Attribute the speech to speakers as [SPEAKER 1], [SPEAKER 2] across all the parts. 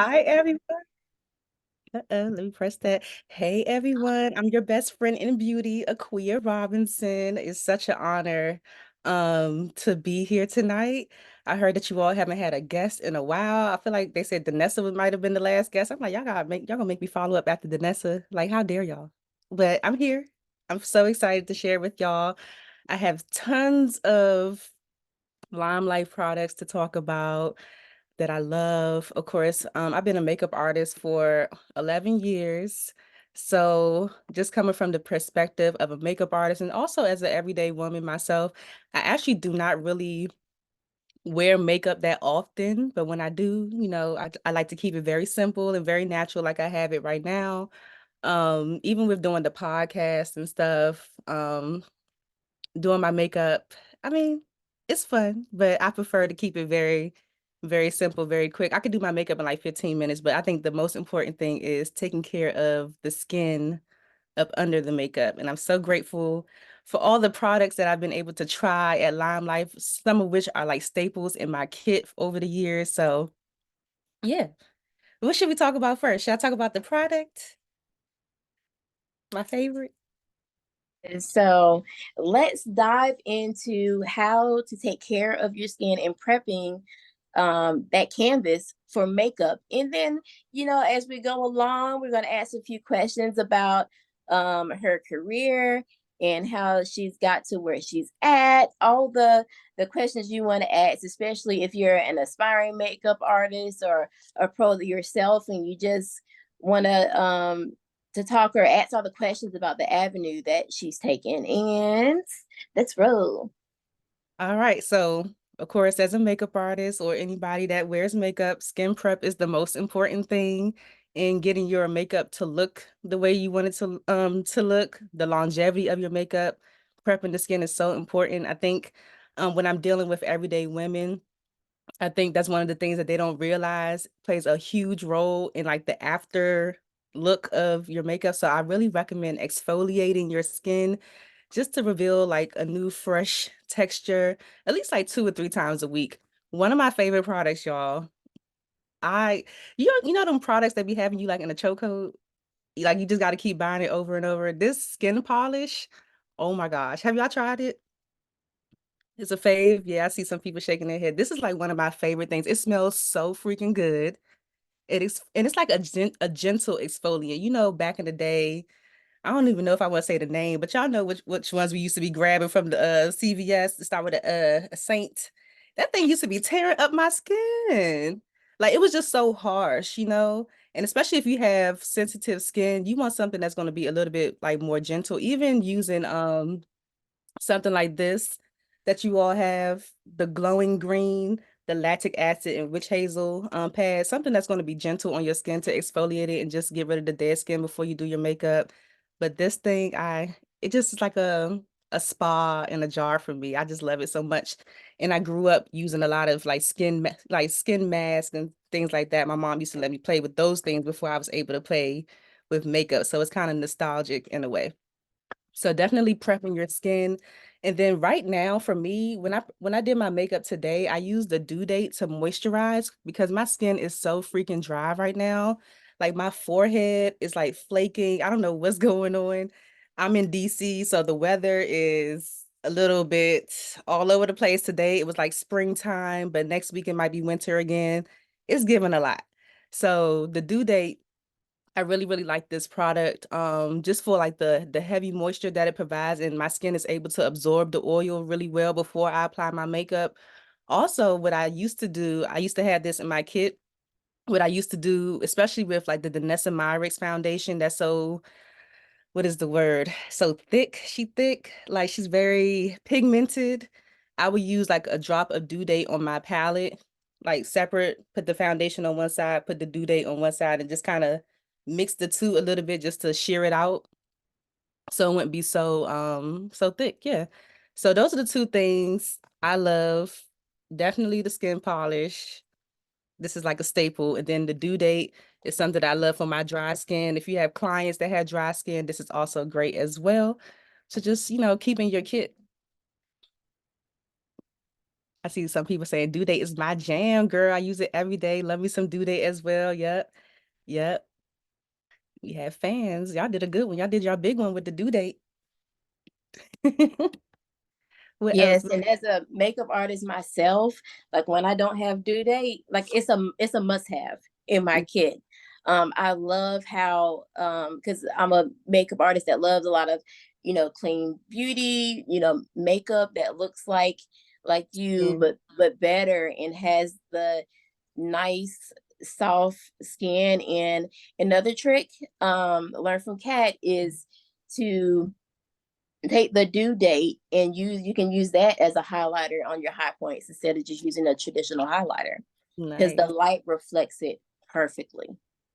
[SPEAKER 1] Hi, everyone. Let me press that. Hey, everyone. I'm your best friend in beauty, Akua Robinson. It's such an honor to be here tonight. I heard that you all haven't had a guest in a while. I feel like they said Danessa might have been the last guest. I'm like, y'all gonna make me follow up after Danessa. Like, how dare y'all? But I'm here. I'm so excited to share with y'all. I have tons of LimeLife products to talk about that I love. Of course, I've been a makeup artist for 11 years. So just coming from the perspective of a makeup artist and also as an everyday woman myself, I actually do not really wear makeup that often, but when I do, I like to keep it very simple and very natural like I have it right now. Even with doing the podcast and stuff, doing my makeup. I mean, it's fun, but I prefer to keep it very, very simple, very quick. I could do my makeup in like 15 minutes, but I think the most important thing is taking care of the skin up under the makeup. And I'm so grateful for all the products that I've been able to try at LimeLife, some of which are like staples in my kit over the years. So yeah. What should we talk about first? Should I talk about the product? My favorite?
[SPEAKER 2] So let's dive into how to take care of your skin and prepping that canvas for makeup. And then, as we go along, we're going to ask a few questions about her career and how she's got to where she's at, all the questions you want to ask, especially if you're an aspiring makeup artist or a pro yourself and you just want to talk or ask all the questions about the avenue that she's taken. And let's roll.
[SPEAKER 1] All right. So, of course, as a makeup artist or anybody that wears makeup, skin prep is the most important thing in getting your makeup to look the way you want it to look. The longevity of your makeup, prepping the skin is so important. I think when I'm dealing with everyday women, I think that's one of the things that they don't realize plays a huge role in like the after look of your makeup. So I really recommend exfoliating your skin just to reveal like a new fresh texture, at least like 2 or 3 times a week. One of my favorite products, y'all. I you know them products that be having you like in a chokehold? Like you just got to keep buying it over and over. This skin polish, oh my gosh. Have y'all tried it? It's a fave. Yeah, I see some people shaking their head. This is like one of my favorite things. It smells so freaking good. It is, and it's like a gentle exfoliant. You know, back in the day, I don't even know if I want to say the name, but y'all know which ones we used to be grabbing from the CVS to start with a Saint. That thing used to be tearing up my skin. Like it was just so harsh, you know? And especially if you have sensitive skin, you want something that's going to be a little bit like more gentle. Even using something like this that you all have, the glowing green, the lactic acid and witch hazel pad, something that's going to be gentle on your skin to exfoliate it and just get rid of the dead skin before you do your makeup. But this thing, it just is like a spa in a jar for me. I just love it so much. And I grew up using a lot of like skin masks and things like that. My mom used to let me play with those things before I was able to play with makeup. So it's kind of nostalgic in a way. So definitely prepping your skin. And then right now for me, when I did my makeup today, I used the due date to moisturize because my skin is so freaking dry right now. Like my forehead is like flaking. I don't know what's going on. I'm in DC, so the weather is a little bit all over the place today. It was like springtime, but next week it might be winter again. It's given a lot. So the due date, I really, really like this product. Just for like the heavy moisture that it provides, and my skin is able to absorb the oil really well before I apply my makeup. Also, what I used to do, I used to have this in my kit. What I used to do, especially with like the Danessa Myricks foundation, that's so, what is the word? So thick. She thick, like she's very pigmented. I would use like a drop of Due Date on my palette, like separate, put the foundation on one side, put the Due Date on one side, and just kind of mix the two a little bit just to shear it out so it wouldn't be so thick. Yeah. So those are the two things I love. Definitely the skin polish. This is like a staple. And then the Due Date is something that I love for my dry skin. If you have clients that have dry skin, this is also great as well. So just, keeping your kit. I see some people saying due date is my jam, girl. I use it every day. Love me some due date as well. Yep. Yep. We have fans. Y'all did a good one. Y'all did y'all big one with the due date. What else?
[SPEAKER 2] Yes, and as a makeup artist myself, like when I don't have due date, like it's a must have in my kit. I love how because I'm a makeup artist that loves a lot of, clean beauty, makeup that looks like you,
[SPEAKER 1] Mm,
[SPEAKER 2] but better and has the nice soft skin. And another trick learned from Kat is to take the due date and you can use that as a highlighter on your high points instead of just using a traditional highlighter because the
[SPEAKER 1] nice.
[SPEAKER 2] light reflects it perfectly.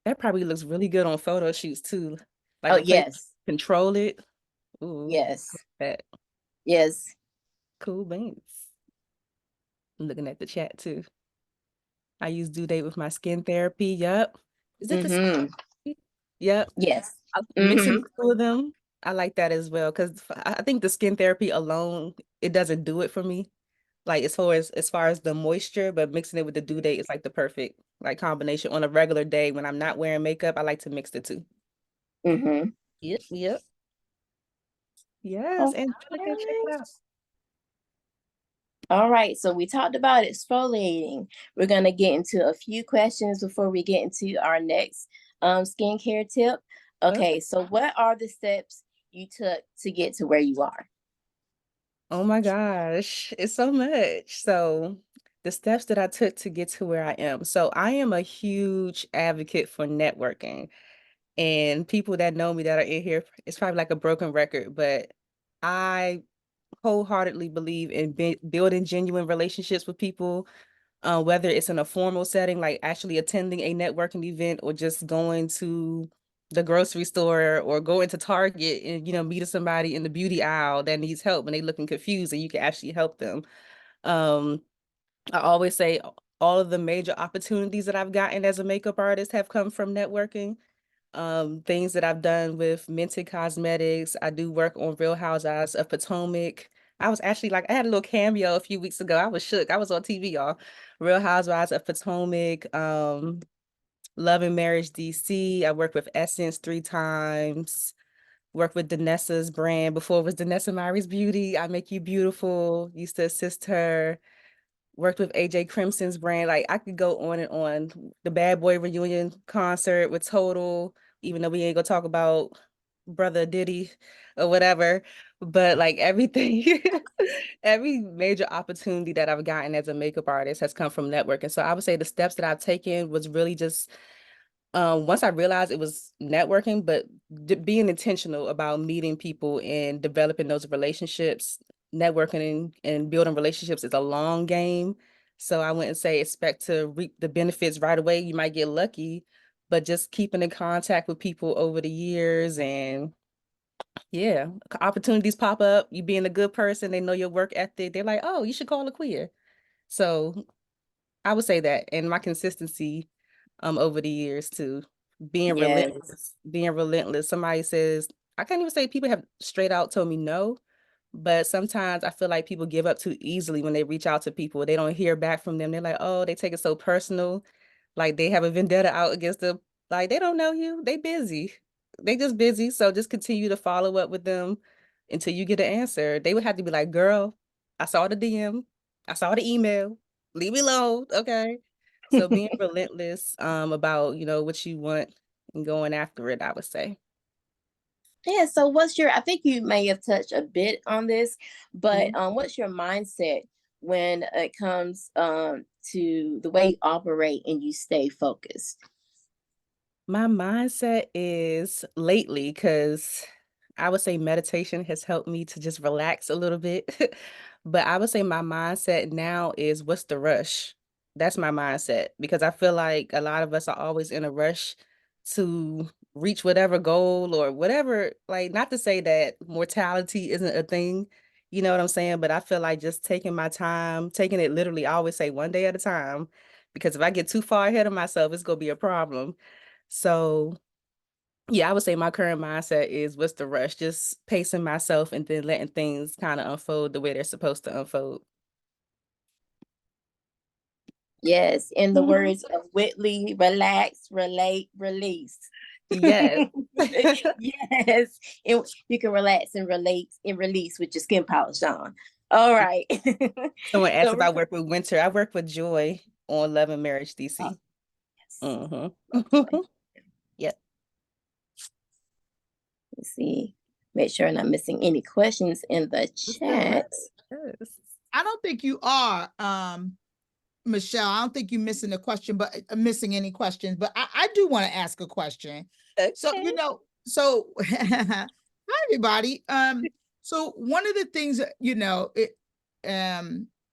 [SPEAKER 1] That probably looks really good on photo shoots too. Like
[SPEAKER 2] Oh
[SPEAKER 1] a place to
[SPEAKER 2] yes,
[SPEAKER 1] control it. Ooh,
[SPEAKER 2] yes,
[SPEAKER 1] that
[SPEAKER 2] yes.
[SPEAKER 1] cool beans. I'm looking at the chat too. I use due date with my skin therapy. Yep. Is it the
[SPEAKER 2] Mm-hmm.
[SPEAKER 1] same? Yep.
[SPEAKER 2] Yes.
[SPEAKER 1] Mixing
[SPEAKER 2] Mm-hmm.
[SPEAKER 1] the two of them. I like that as well because I think the skin therapy alone, it doesn't do it for me. Like as far as the moisture, but mixing it with the due date is like the perfect like combination on a regular day when I'm not wearing makeup. I like to mix the two.
[SPEAKER 2] Mm-hmm.
[SPEAKER 1] Yep, yep. Yes, Angelica, check
[SPEAKER 2] Okay.
[SPEAKER 1] it out.
[SPEAKER 2] All right, so we talked about exfoliating. We're gonna get into a few questions before we get into our next skincare tip.
[SPEAKER 1] Okay.
[SPEAKER 2] Okay, so what are the steps you took to get to where you are?
[SPEAKER 1] Oh my gosh, it's so much. So the steps that I took to get to where I am. So I am a huge advocate for networking. And people that know me that are in here, it's probably like a broken record, but I wholeheartedly believe in building genuine relationships with people, whether it's in a formal setting, like actually attending a networking event or just going to the grocery store or going to Target and, meeting somebody in the beauty aisle that needs help and they looking confused and you can actually help them. Um, I always say all of the major opportunities that I've gotten as a makeup artist have come from networking. Things that I've done with Mented Cosmetics. I do work on Real Housewives of Potomac. I was actually like, I had a little cameo a few weeks ago. I was shook. I was on TV, y'all. Real Housewives of Potomac, Love and Marriage DC. I worked with Essence 3 times. Worked with Danessa's brand before it was Danessa Myri's Beauty. I Make You Beautiful. Used to assist her. Worked with AJ Crimson's brand. Like I could go on and on. The Bad Boy reunion concert with Total, even though we ain't gonna talk about brother Diddy or whatever. But like everything, every major opportunity that I've gotten as a makeup artist has come from networking. So I would say the steps that I've taken was really just once I realized it was networking, but being intentional about meeting people and developing those relationships, networking and building relationships is a long game. So I wouldn't say expect to reap the benefits right away. You might get lucky, but just keeping in contact with people over the years and yeah, opportunities pop up. You being a good person, they know your work ethic. They're like, oh, you should call a queer. So I would say that, and my consistency over the years too. Being
[SPEAKER 2] Yes.
[SPEAKER 1] relentless, being relentless. Somebody says, I can't even say people have straight out told me no, but sometimes I feel like people give up too easily when they reach out to people. They don't hear back from them. They're like, oh, they take it so personal. Like they have a vendetta out against them. Like they don't know you. They busy. They just busy. So just continue to follow up with them until you get an answer. They would have to be like, girl, I saw the DM. I saw the email. Leave me alone. Okay. So being relentless about, what you want and going after it, I would say.
[SPEAKER 2] Yeah, so I think you may have touched a bit on this, but
[SPEAKER 1] Mhm.
[SPEAKER 2] what's your mindset when it comes to the way you operate and you stay focused?
[SPEAKER 1] My mindset is lately, because I would say meditation has helped me to just relax a little bit. But I would say my mindset now is what's the rush? That's my mindset because I feel like a lot of us are always in a rush to reach whatever goal or whatever. Like, not to say that mortality isn't a thing, you know what I'm saying? But I feel like just taking my time, taking it literally, I always say one day at a time, because if I get too far ahead of myself, it's going to be a problem. So, yeah, I would say my current mindset is what's the rush? Just pacing myself and then letting things kind of unfold the way they're supposed to unfold.
[SPEAKER 2] Yes, in the
[SPEAKER 1] Mhm.
[SPEAKER 2] words of Whitley, relax, relate, release.
[SPEAKER 1] Yes.
[SPEAKER 2] Yes, and you can relax and relate and release with your skin polish on. All right.
[SPEAKER 1] Someone asked
[SPEAKER 2] So
[SPEAKER 1] if
[SPEAKER 2] we're
[SPEAKER 1] I
[SPEAKER 2] gonna,
[SPEAKER 1] work with Winter. I work with Joy on Love and Marriage
[SPEAKER 2] oh,
[SPEAKER 1] DC.
[SPEAKER 2] yes,
[SPEAKER 1] Hmm.
[SPEAKER 2] love Joy.
[SPEAKER 1] Yep.
[SPEAKER 2] Let's see, make sure I'm not missing any questions in the
[SPEAKER 1] That's good work.
[SPEAKER 2] chat.
[SPEAKER 1] Yes.
[SPEAKER 3] I don't think you are, Michelle. I don't think you're missing a question, but missing any questions. But I do want to ask a question. So
[SPEAKER 1] Okay.
[SPEAKER 3] hi everybody. So one of the things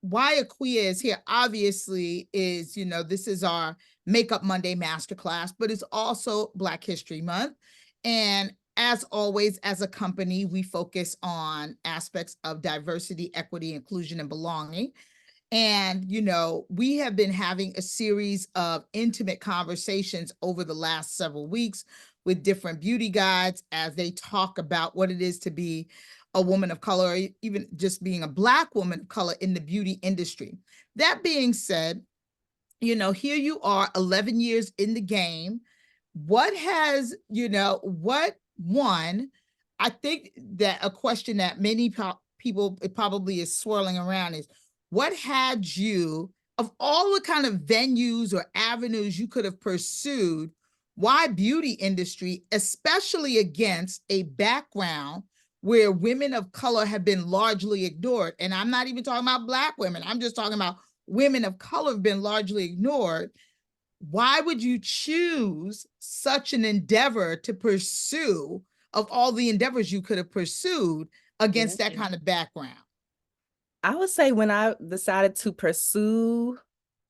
[SPEAKER 3] why Akua is here, obviously, is this is our Makeup Monday masterclass, but it's also Black History Month, and as always, as a company, we focus on aspects of diversity, equity, inclusion, and belonging. And, we have been having a series of intimate conversations over the last several weeks with different beauty guides as they talk about what it is to be a woman of color, or even just being a Black woman of color in the beauty industry. That being said, here you are 11 years in the game. What has, what one, I think that a question that many people, it probably is swirling around is, what had you, of all the kind of venues or avenues you could have pursued, why beauty industry, especially against a background where women of color have been largely ignored? And I'm not even talking about Black women. I'm just talking about women of color have been largely ignored. Why would you choose such an endeavor to pursue of all the endeavors you could have pursued
[SPEAKER 1] Yeah.
[SPEAKER 3] against that kind of background?
[SPEAKER 1] I would say when I decided to pursue,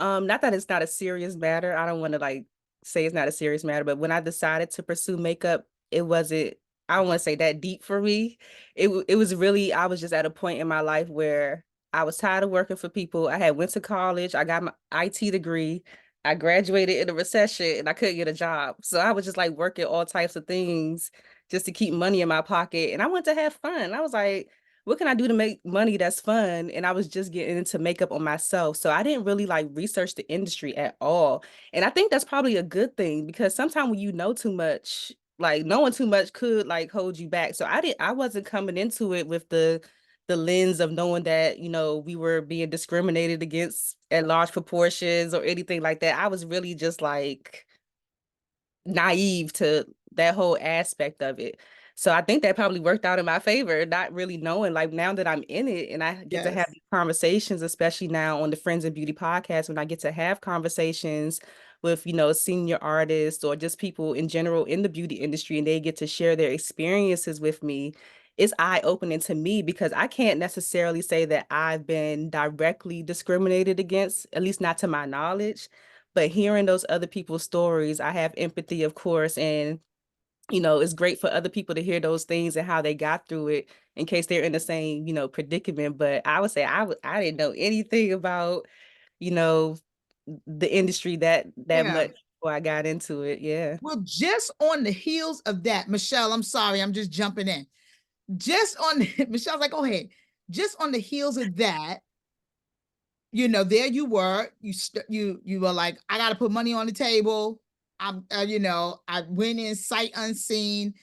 [SPEAKER 1] not that it's not a serious matter. I don't want to like say it's not a serious matter, but when I decided to pursue makeup, it wasn't, I don't want to say that deep for me. It was really, I was just at a point in my life where I was tired of working for people. I had went to college, I got my IT degree, I graduated in a recession and I couldn't get a job. So I was just like working all types of things just to keep money in my pocket. And I wanted to have fun. I was like, what can I do to make money that's fun? And I was just getting into makeup on myself. So I didn't really like research the industry at all. And I think that's probably a good thing because sometimes when you know too much, like knowing too much could like hold you back. So I wasn't coming into it with the lens of knowing that, we were being discriminated against at large proportions or anything like that. I was really just like naive to that whole aspect of it. So I think that probably worked out in my favor, not really knowing like now that I'm in it and I get to have
[SPEAKER 3] Yes.
[SPEAKER 1] these conversations, especially now on the Friends and Beauty podcast, when I get to have conversations with, senior artists or just people in general in the beauty industry and they get to share their experiences with me. It's eye-opening to me because I can't necessarily say that I've been directly discriminated against, at least not to my knowledge. But hearing those other people's stories, I have empathy, of course, and it's great for other people to hear those things and how they got through it in case they're in the same, predicament. But I would say I didn't know anything about, you know, the industry that
[SPEAKER 3] Yeah.
[SPEAKER 1] much before I got into it. Yeah.
[SPEAKER 3] Well, just on the heels of that, Michelle, I'm sorry, I'm just jumping in. Just on Michelle's like, go ahead. Just on the heels of that, there you were, you were like, I got to put money on the table. I'm, I went in sight unseen,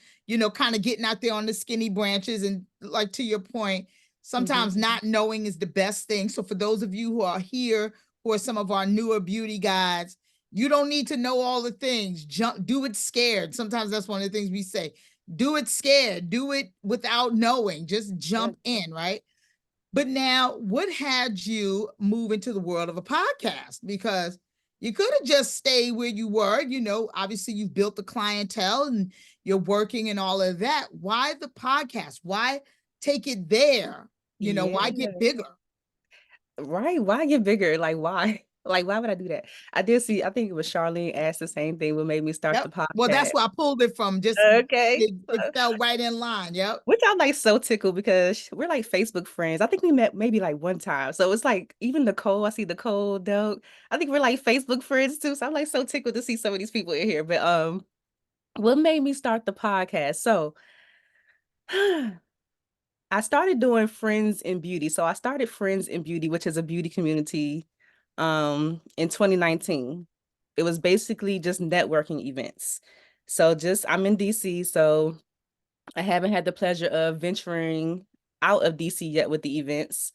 [SPEAKER 3] kind of getting out there on the skinny branches. And like, to your point, sometimes
[SPEAKER 1] Mhm.
[SPEAKER 3] not knowing is the best thing. So for those of you who are here, who are some of our newer beauty guides, you don't need to know all the things. Do it scared. Sometimes that's one of the things we say. Do it scared. Do it without knowing. Just
[SPEAKER 1] Yeah.
[SPEAKER 3] jump in, right? But now, what had you move into the world of a podcast? Because you could have just stayed where you were. Obviously, you've built the clientele and you're working and all of that. Why the podcast? Why take it there? Why
[SPEAKER 1] Yeah.
[SPEAKER 3] get bigger?
[SPEAKER 1] Right. Why get bigger? Like why? Like why would I do that? I did see, I think it was Charlene asked the same thing what made me start the
[SPEAKER 3] Yep. Well,
[SPEAKER 1] podcast.
[SPEAKER 3] that's where I pulled it from. Just
[SPEAKER 1] Okay.
[SPEAKER 3] it fell right in line. Yep.
[SPEAKER 1] Which I'm like so tickled because we're like Facebook friends. I think we met maybe like one time. So it's like even Nicole, I see Nicole, Doug. I think we're like Facebook friends too. So I'm like so tickled to see some of these people in here. But what made me start the podcast? So I started doing Friends in Beauty. So I started Friends in Beauty, which is a beauty community in 2019. It was basically just networking events. So just I'm in DC, so I haven't had the pleasure of venturing out of DC yet with the events.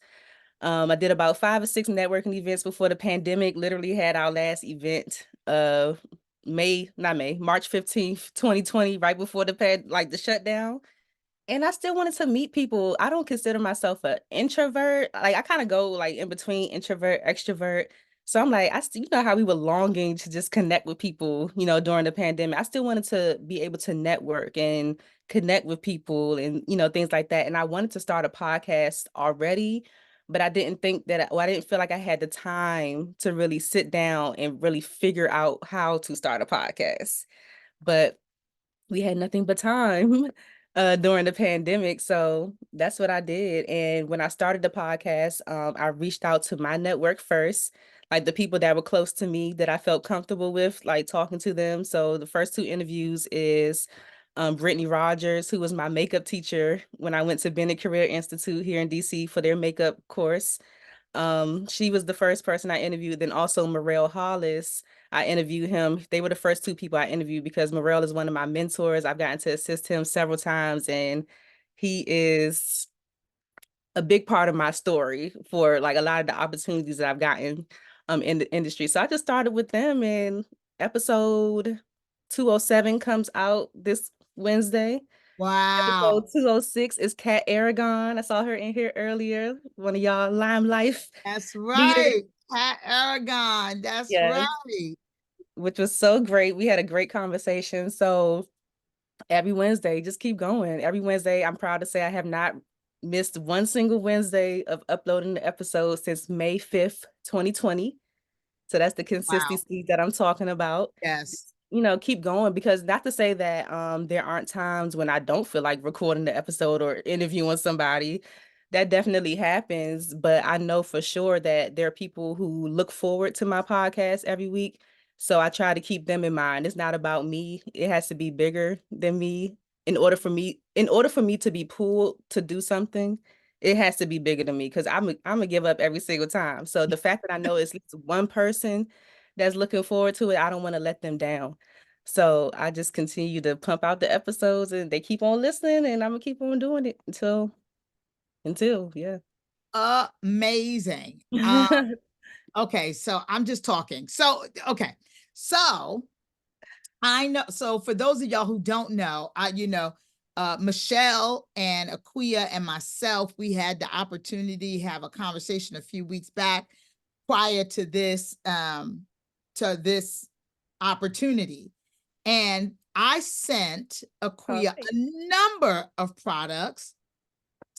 [SPEAKER 1] I did about 5 or 6 networking events before the pandemic. Literally had our last event March 15th, 2020, right before the shutdown. And I still wanted to meet people. I don't consider myself an introvert. Like I kind of go like in between introvert, extrovert. So I'm like, you know how we were longing to just connect with people, during the pandemic. I still wanted to be able to network and connect with people and, things like that. And I wanted to start a podcast already, but I didn't think that, I didn't feel like I had the time to really sit down and really figure out how to start a podcast. But we had nothing but time during the pandemic. So that's what I did. And when I started the podcast, I reached out to my network first, like the people that were close to me that I felt comfortable with, like talking to them. So the first 2 interviews is Brittany Rogers, who was my makeup teacher when I went to Bennett Career Institute here in DC for their makeup course. She was the first person I interviewed. Then also Morel Hollis, I interviewed him. They were the first 2 people I interviewed because Morel is one of my mentors. I've gotten to assist him several times, and he is a big part of my story for like a lot of the opportunities that I've gotten in the industry. So I just started with them, and episode 207 comes out this Wednesday. Episode
[SPEAKER 3] Wow.
[SPEAKER 1] 206 is Kat Aragon. I saw her in here earlier, one of y'all LimeLife
[SPEAKER 3] That's
[SPEAKER 1] leaders.
[SPEAKER 3] right. Pat Aragon. That's
[SPEAKER 1] Yes,
[SPEAKER 3] right.
[SPEAKER 1] which was so great. We had a great conversation. So every Wednesday, just keep going. Every Wednesday, I'm proud to say I have not missed one single Wednesday of uploading the episode since May 5th, 2020. So that's the
[SPEAKER 3] Wow.
[SPEAKER 1] consistency that I'm talking about.
[SPEAKER 3] Yes.
[SPEAKER 1] Keep going, because not to say that there aren't times when I don't feel like recording the episode or interviewing somebody. That definitely happens, but I know for sure that there are people who look forward to my podcast every week. So I try to keep them in mind. It's not about me. It has to be bigger than me. In order for me to be pulled to do something, it has to be bigger than me, because I'm gonna give up every single time. So the fact that I know it's at least one person that's looking forward to it, I don't want to let them down. So I just continue to pump out the episodes, and they keep on listening, and I'm gonna keep on doing it until yeah.
[SPEAKER 3] Amazing. Okay, so I'm just talking. So, okay. So I know. So for those of y'all who don't know, Michelle and Akua and myself, we had the opportunity to have a conversation a few weeks back prior to this opportunity. And I sent Akua
[SPEAKER 1] Okay.
[SPEAKER 3] a number of products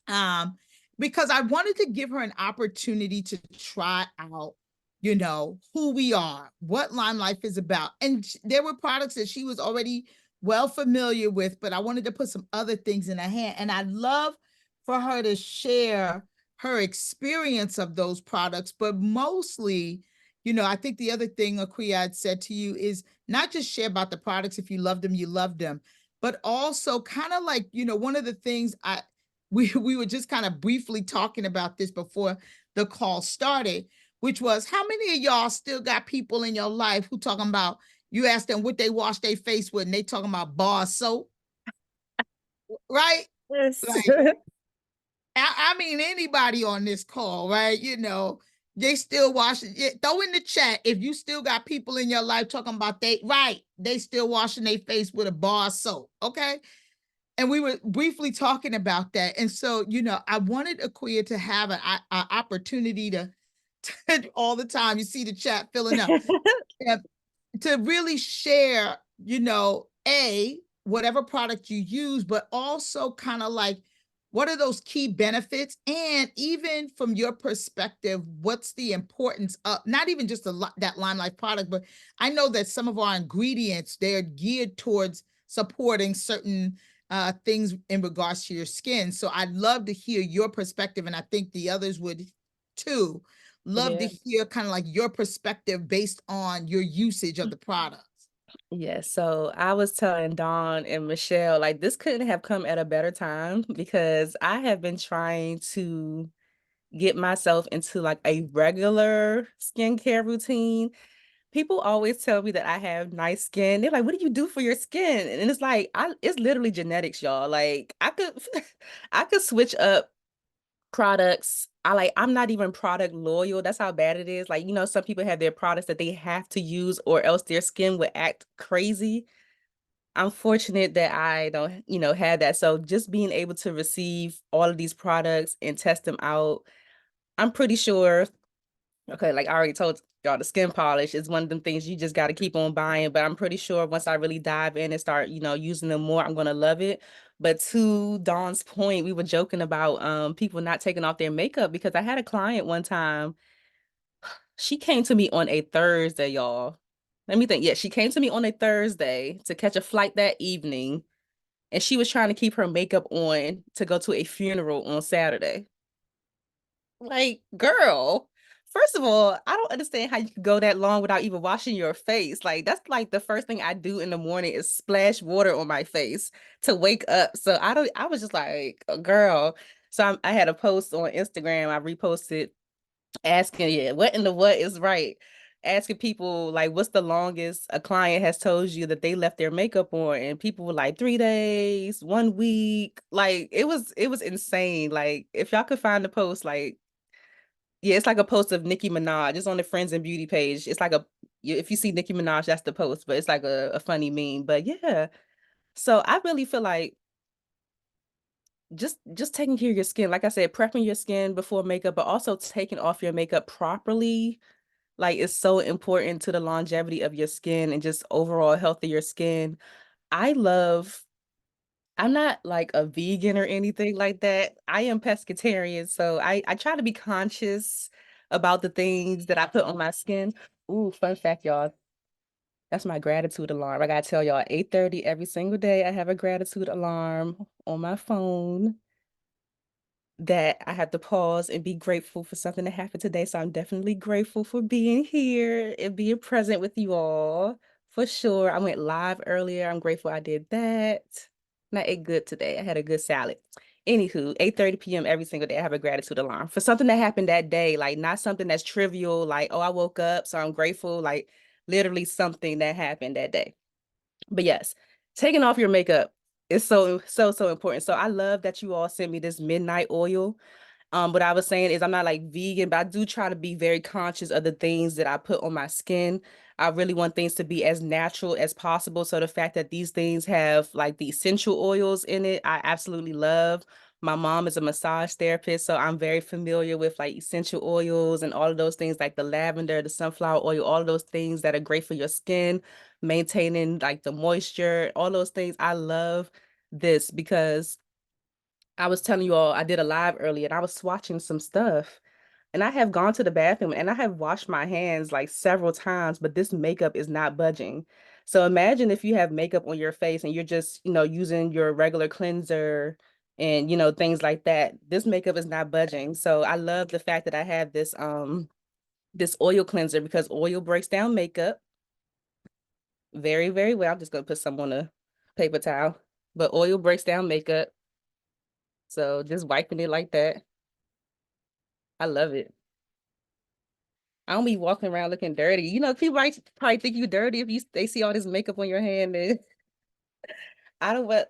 [SPEAKER 3] um, because I wanted to give her an opportunity to try out, who we are, what LimeLife is about. And there were products that she was already well familiar with, but I wanted to put some other things in her hand. And I'd love for her to share her experience of those products, but mostly, I think the other thing, Aquia, had said to you is not just share about the products. If you loved them, you loved them, but also kind of like, one of the things we were just kind of briefly talking about this before the call started, which was how many of y'all still got people in your life who talking about, you ask them what they wash their face with and they talking about bar soap, right?
[SPEAKER 1] Yes.
[SPEAKER 3] Like, I mean, anybody on this call, right? They still washing it. Throw in the chat if you still got people in your life talking about they still washing their face with a bar soap. Okay. And we were briefly talking about that. And so, I wanted Aquia to have an opportunity to all the time. You see the chat filling up. To really share, whatever product you use, but also kind of like, what are those key benefits? And even from your perspective, what's the importance of not even just that LimeLife product, but I know that some of our ingredients, they're geared towards supporting certain things in regards to your skin. So I'd love to hear your perspective, and I think the others would too. Love to
[SPEAKER 1] Yeah.
[SPEAKER 3] hear kind of like your perspective based on your usage of the products.
[SPEAKER 1] Yeah, so I was telling Dawn and Michelle, like, this couldn't have come at a better time, because I have been trying to get myself into like a regular skincare routine, people always tell me that I have nice skin. They're like, "What do you do for your skin?" And it's like, it's literally genetics, y'all. Like I could, I could switch up products. I'm not even product loyal. That's how bad it is. Like, some people have their products that they have to use or else their skin would act crazy. I'm fortunate that I don't, have that. So just being able to receive all of these products and test them out, I'm pretty sure. Okay, like I already told y'all, the skin polish is one of them things you just got to keep on buying. But I'm pretty sure once I really dive in and start, using them more, I'm gonna love it. But to Dawn's point, we were joking about people not taking off their makeup because I had a client one time. She came to me on a Thursday, y'all. Let me think. Yeah, she came to me on a Thursday to catch a flight that evening, and she was trying to keep her makeup on to go to a funeral on Saturday. Like, girl, first of all, I don't understand how you could go that long without even washing your face. Like, that's like the first thing I do in the morning is splash water on my face to wake up. So I was just like, girl. So I had a post on Instagram. I reposted asking, yeah, what in the what is right? Asking people like, what's the longest a client has told you that they left their makeup on? And people were like 3 days, 1 week. Like it was insane. Like if y'all could find the post, like yeah, it's like a post of Nicki Minaj. It's on the Friends and Beauty page. It's like if you see Nicki Minaj, that's the post, but it's like a funny meme. But yeah, so I really feel like just taking care of your skin, like I said, prepping your skin before makeup, but also taking off your makeup properly, like is so important to the longevity of your skin and just overall health of your skin. I love I'm not like a vegan or anything like that. I am pescatarian, so I try to be conscious about the things that I put on my skin. Ooh, fun fact, y'all. That's my gratitude alarm. I gotta tell y'all, 8:30 every single day, I have a gratitude alarm on my phone that I have to pause and be grateful for something that happened today. So I'm definitely grateful for being here and being present with you all for sure. I went live earlier. I'm grateful I did that. And I ate good today. I had a good salad. Anywho, 8:30 p.m. every single day, I have a gratitude alarm for something that happened that day, like not something that's trivial, like, oh, I woke up, so I'm grateful, like literally something that happened that day. But yes, taking off your makeup is so, so, so important. So I love that you all sent me this midnight oil. What I was saying is I'm not like vegan, but I do try to be very conscious of the things that I put on my skin. I really want things to be as natural as possible. So the fact that these things have like the essential oils in it, I absolutely love. My mom is a massage therapist, so I'm very familiar with like essential oils and all of those things like the lavender, the sunflower oil, all of those things that are great for your skin, maintaining like the moisture, all those things. I love this because I was telling you all I did a live earlier and I was swatching some stuff and I have gone to the bathroom and I have washed my hands like several times, but this makeup is not budging. So imagine if you have makeup on your face and you're just, using your regular cleanser and, things like that. This makeup is not budging. So I love the fact that I have this oil cleanser because oil breaks down makeup very, very well. I'm just gonna put some on a paper towel, but oil breaks down makeup. So just wiping it like that. I love it. I don't be walking around looking dirty. People might probably think you dirty if they see all this makeup on your hand. And I don't want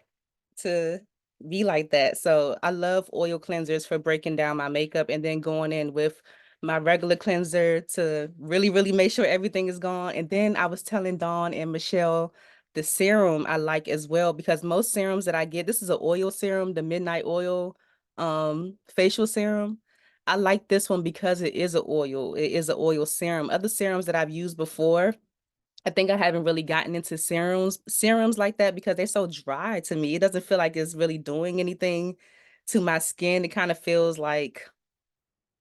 [SPEAKER 1] to be like that. So I love oil cleansers for breaking down my makeup and then going in with my regular cleanser to really, really make sure everything is gone. And then I was telling Dawn and Michelle the serum I like as well because most serums that I get, this is an oil serum, the Midnight Oil facial serum. I like this one because it is an oil. It is an oil serum. Other serums that I've used before, I think I haven't really gotten into serums like that because they're so dry to me. It doesn't feel like it's really doing anything to my skin. It kind of feels like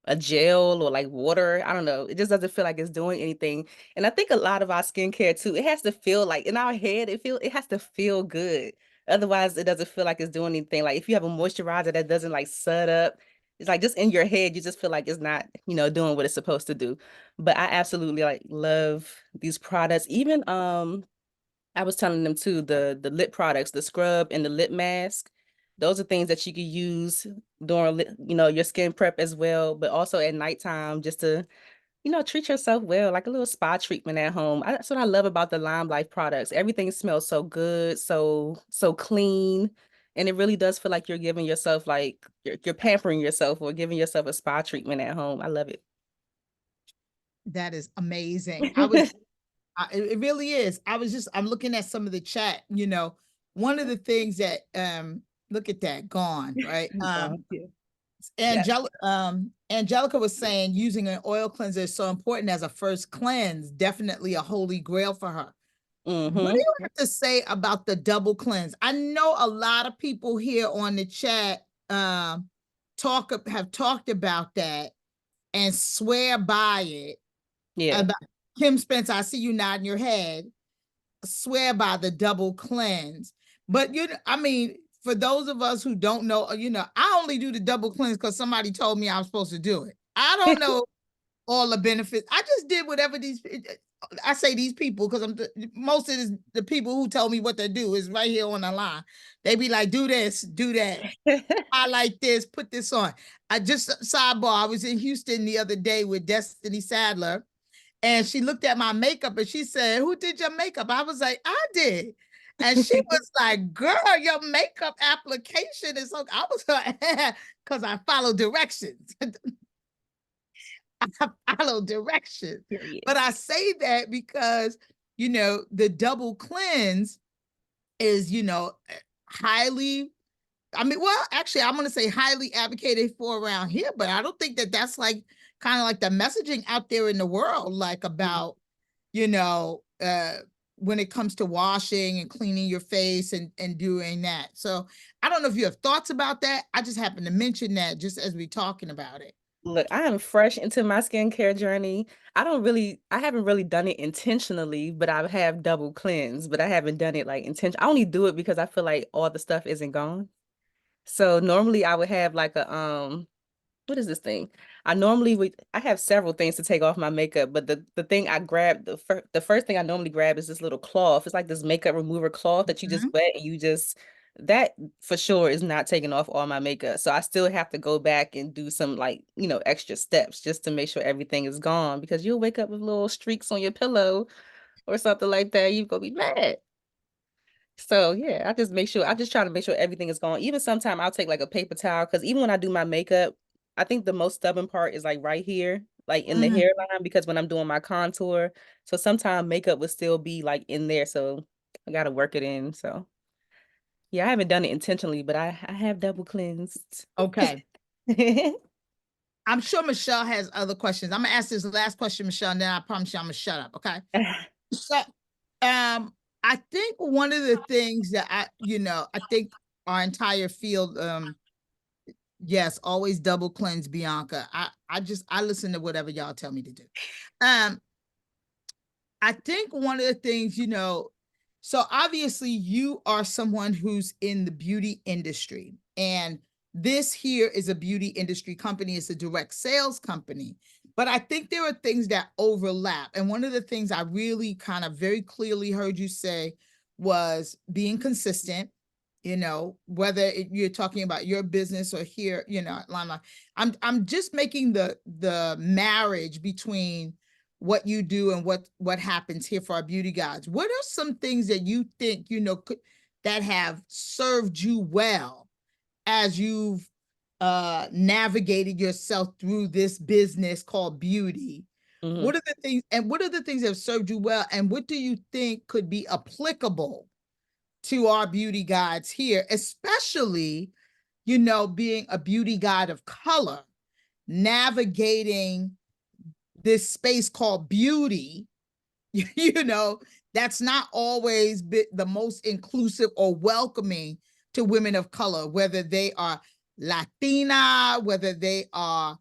[SPEAKER 1] a gel or like water. I don't know. It just doesn't feel like it's doing anything. And I think a lot of our skincare too, it has to feel like in our head, it has to feel good. Otherwise, it doesn't feel like it's doing anything. Like if you have a moisturizer that doesn't like sud up, it's like just in your head, you just feel like it's not, doing what it's supposed to do. But I absolutely like love these products. Even I was telling them too, the lip products, the scrub and the lip mask. Those are things that you could use during, your skin prep as well, but also at nighttime just to, treat yourself well, like a little spa treatment at home. That's what I love about the LimeLife products. Everything smells so good, so clean, and it really does feel like you're giving yourself like you're pampering yourself or giving yourself a spa treatment at home. I love it.
[SPEAKER 3] That is amazing. It really is. I'm looking at some of the chat, one of the things that, look at that, gone, right?
[SPEAKER 1] Yeah. Yeah.
[SPEAKER 3] Angelica was saying using an oil cleanser is so important as a first cleanse, definitely a holy grail for her. What do
[SPEAKER 1] Mm-hmm.
[SPEAKER 3] you have to say about the double cleanse? I know a lot of people here on the chat have talked about that and swear by it.
[SPEAKER 1] Yeah.
[SPEAKER 3] About Kim Spencer, I see you nodding your head. Swear by the double cleanse. But I mean, for those of us who don't know, I only do the double cleanse because somebody told me I'm supposed to do it. I don't know all the benefits. I just did whatever I say these people because most of the people who tell me what to do is right here on the line. They be like, do this, do that. I like this, put this on. I just sidebar. I was in Houston the other day with Destiny Sadler, and she looked at my makeup and she said, "Who did your makeup?" I was like, "I did." And she was like, "Girl, your makeup application is so." I was like, because I follow directions. I follow directions.
[SPEAKER 1] Period.
[SPEAKER 3] But I say that because, the double cleanse is, highly, I mean, well, actually, I'm going to say highly advocated for around here, but I don't think that that's like kind of like the messaging out there in the world, like about, you know, when it comes to washing and cleaning your face and doing that. So I don't know if you have thoughts about that. I just happened to mention that just as we're talking about it.
[SPEAKER 1] Look, I am fresh into my skincare journey. I haven't really done it intentionally, but I have double cleansed, but I haven't done it like intention. I only do it because I feel like all the stuff isn't gone. So normally I would have like what is this thing? I have several things to take off my makeup, but the thing I grab the first thing I normally grab is this little cloth. It's like this makeup remover cloth that you just
[SPEAKER 3] Mhm.
[SPEAKER 1] wet and that for sure is not taking off all my makeup. So I still have to go back and do some like, extra steps just to make sure everything is gone because you'll wake up with little streaks on your pillow or something like that. You're gonna be mad. So yeah, I just try to make sure everything is gone. Even sometimes I'll take like a paper towel because even when I do my makeup, I think the most stubborn part is like right here, like in the
[SPEAKER 3] Mhm.
[SPEAKER 1] hairline, because when I'm doing my contour, so sometimes makeup would still be like in there. So I gotta work it in. So yeah, I haven't done it intentionally, but I have double cleansed.
[SPEAKER 3] Okay. I'm sure Michelle has other questions. I'm gonna ask this last question, Michelle, and then I promise you I'm gonna shut up. Okay. So, I think one of the things that I think our entire field, yes, always double cleanse, Bianca. I listen to whatever y'all tell me to do. Um, I think one of the things, so obviously you are someone who's in the beauty industry, and this here is a beauty industry company, it's a direct sales company. But I think there are things that overlap. And one of the things I really kind of very clearly heard you say was being consistent, whether you're talking about your business or here, at LimeLife. I'm just making the marriage between what you do and what happens here for our beauty guides. What are some things that you think that have served you well as you've navigated yourself through this business called beauty?
[SPEAKER 1] Mhm.
[SPEAKER 3] What are the things, and what are the things that have served you well, and what do you think could be applicable to our beauty guides here, especially being a beauty guide of color, navigating this space called beauty, you know, that's not always the most inclusive or welcoming to women of color, whether they are Latina, whether they are,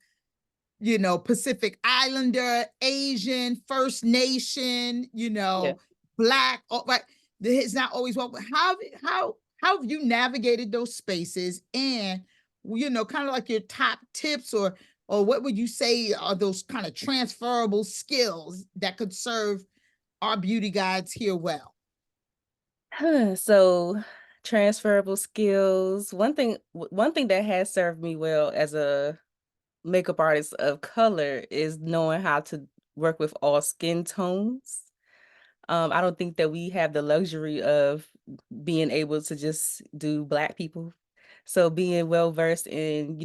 [SPEAKER 3] Pacific Islander, Asian, First Nation,
[SPEAKER 1] Yeah.
[SPEAKER 3] Black, right? It's not always welcome. How have you navigated those spaces, and kind of like your top tips, or what would you say are those kind of transferable skills that could serve our beauty guides here well?
[SPEAKER 1] So Transferable skills. One thing that has served me well as a makeup artist of color is knowing how to work with all skin tones. I don't think that we have the luxury of being able to just do Black people. So being well versed in,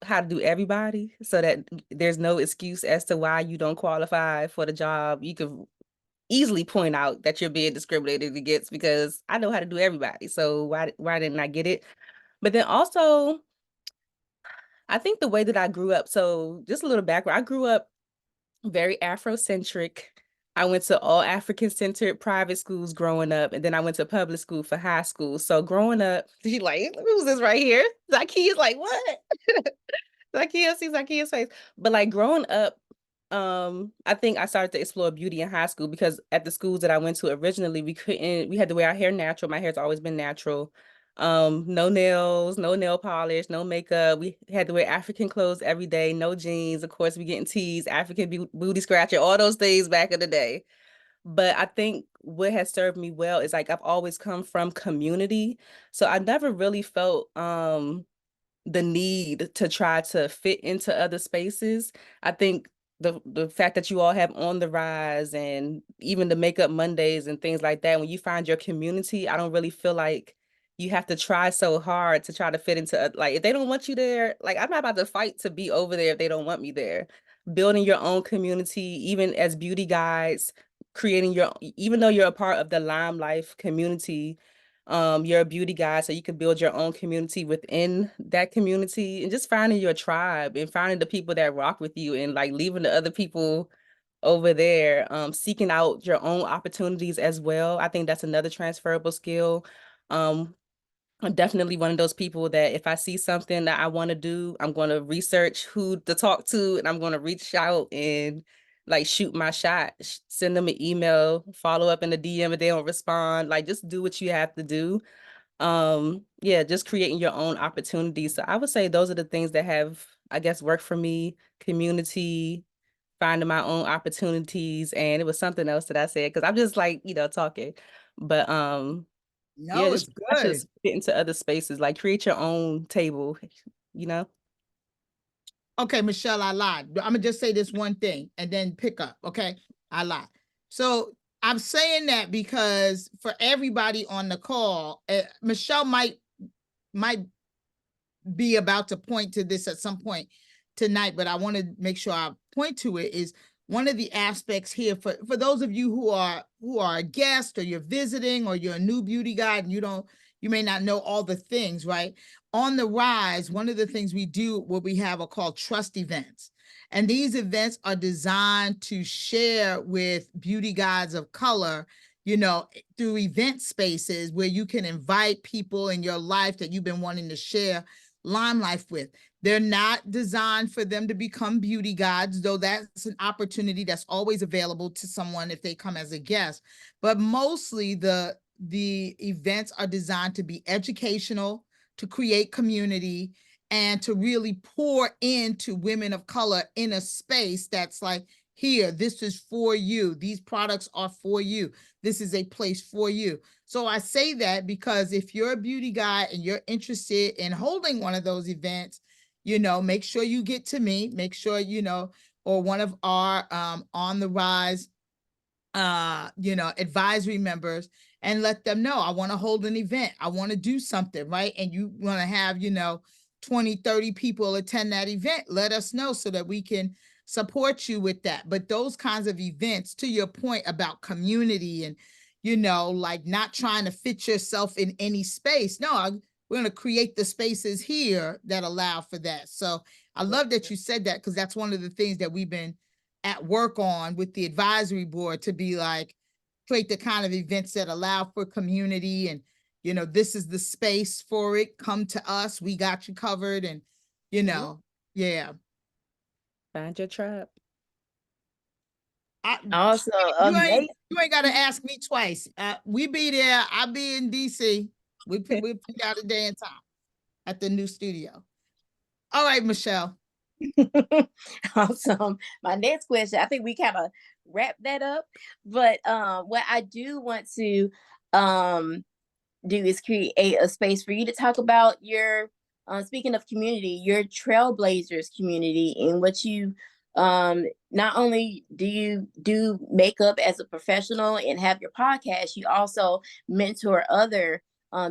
[SPEAKER 1] how to do everybody so that there's no excuse as to why you don't qualify for the job. You could easily point out that you're being discriminated against because I know how to do everybody. So why didn't I get it? But then also, I think the way that I grew up, so just a little background, I grew up very Afrocentric. I went to all African-centered private schools growing up, and then I went to public school for high school. So growing up, she like, who's this right here? Zakia's like, what? Zakia sees Zakia's face. But like growing up, I think I started to explore beauty in high school because at the schools that I went to originally, we had to wear our hair natural. My hair's always been natural. No nails, no nail polish, no makeup. We had to wear African clothes every day, no jeans. Of course, we getting teased, African booty scratcher, all those things back in the day. But I think what has served me well is like I've always come from community. So I never really felt the need to try to fit into other spaces. I think the fact that you all have On the Rise and even the Makeup Mondays and things like that, when you find your community, I don't really feel like you have to try so hard to try to fit into like if they don't want you there, like I'm not about to fight to be over there if they don't want me there. Building your own community, even as beauty guides, creating your even though you're a part of the LimeLife community, you're a beauty guy, so you can build your own community within that community and just finding your tribe and finding the people that rock with you and like leaving the other people over there, seeking out your own opportunities as well. I think that's another transferable skill. Um, I'm definitely one of those people that if I see something that I want to do, I'm going to research who to talk to and I'm going to reach out and like shoot my shot, send them an email, follow up in the DM if they don't respond, like just do what you have to do. Yeah, just creating your own opportunities. So I would say those are the things that have, I guess, worked for me, community, finding my own opportunities. And it was something else that I said, because I'm just like, talking. But yeah,
[SPEAKER 3] No,
[SPEAKER 1] just
[SPEAKER 3] it's
[SPEAKER 1] I should
[SPEAKER 3] good.
[SPEAKER 1] fit into other spaces, like create your own table, you know?
[SPEAKER 3] Okay, Michelle, I lied. I'm gonna just say this one thing and then pick up. Okay, I lied. So I'm saying that because for everybody on the call, Michelle might be about to point to this at some point tonight, but I want to make sure I point to it is one of the aspects here for those of you who are a guest or you're visiting or you're a new beauty guide and you may not know all the things, right? On the Rise, one of the things we do, what we have are called trust events. And these events are designed to share with beauty guides of color, through event spaces where you can invite people in your life that you've been wanting to share LimeLife with. They're not designed for them to become beauty guides, though that's an opportunity that's always available to someone if they come as a guest. But mostly the events are designed to be educational, to create community, and to really pour into women of color in a space that's like, here, this is for you. These products are for you. This is a place for you. So I say that because if you're a beauty guy and you're interested in holding one of those events, make sure you get to me, make sure, or one of our On the Rise advisory members and let them know I want to hold an event. I want to do something, right? And you want to have, 20, 30 people attend that event. Let us know so that we can support you with that. But those kinds of events, to your point about community and, like not trying to fit yourself in any space. No, we're going to create the spaces here that allow for that. So I love that you said that because that's one of the things that we've been at work on with the advisory board to be like, create the kind of events that allow for community and, this is the space for it. Come to us. We got you covered. And, yeah.
[SPEAKER 1] Find your tribe.
[SPEAKER 3] I,
[SPEAKER 2] Also,
[SPEAKER 3] you ain't
[SPEAKER 2] amazing.
[SPEAKER 3] you ain't got to ask me twice. We be there. I'll be in DC. We pick out a day and time at the new studio. All right, Michelle.
[SPEAKER 2] Awesome. My next question, I think we kind of wrap that up, but what I do want to um do is create a space for you to talk about your, speaking of community, your Trailblazers community, and what you, not only do you do makeup as a professional and have your podcast, you also mentor other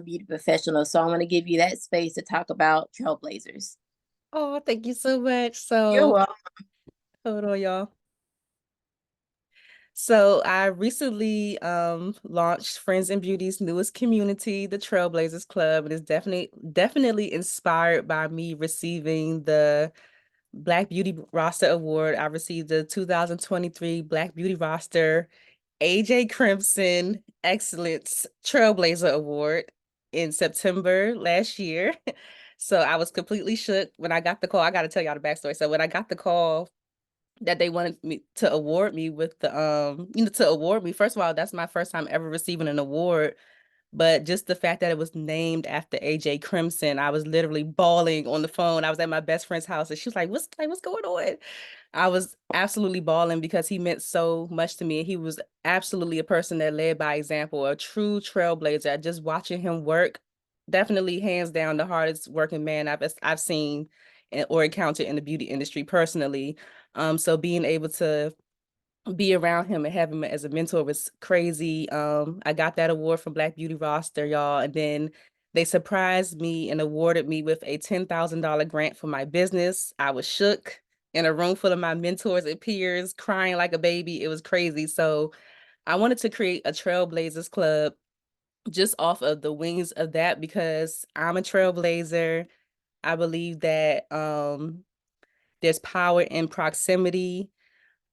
[SPEAKER 2] beauty professionals. So I want to give you that space to talk about Trailblazers.
[SPEAKER 1] Oh, thank you so much.
[SPEAKER 2] You're
[SPEAKER 1] So
[SPEAKER 2] welcome.
[SPEAKER 1] hold on, y'all. So I recently launched Friends in Beauty's newest community, the Trailblazers Club. It is definitely inspired by me receiving the Black Beauty Roster Award. I received the 2023 Black Beauty Roster AJ Crimson Excellence Trailblazer Award in September last year. So I was completely shook when I got the call. I got to tell y'all the backstory. So when I got the call that they wanted me to award me with the to award me, first of all, that's my first time ever receiving an award. But just the fact that it was named after AJ Crimson, I was literally bawling on the phone. I was at my best friend's house and she was what's going on? I was absolutely bawling because he meant so much to me. He was absolutely a person that led by example, a true trailblazer. Just watching him work, definitely hands down the hardest working man I've seen or encountered in the beauty industry personally. So being able to be around him and have him as a mentor was crazy. I got that award from Black Beauty Roster, y'all, and then they surprised me and awarded me with a $10,000 grant for my business. I was shook in a room full of my mentors and peers, crying like a baby. It was crazy. So I wanted to create a Trailblazers Club just off of the wings of that because I'm a trailblazer. I believe that there's power in proximity.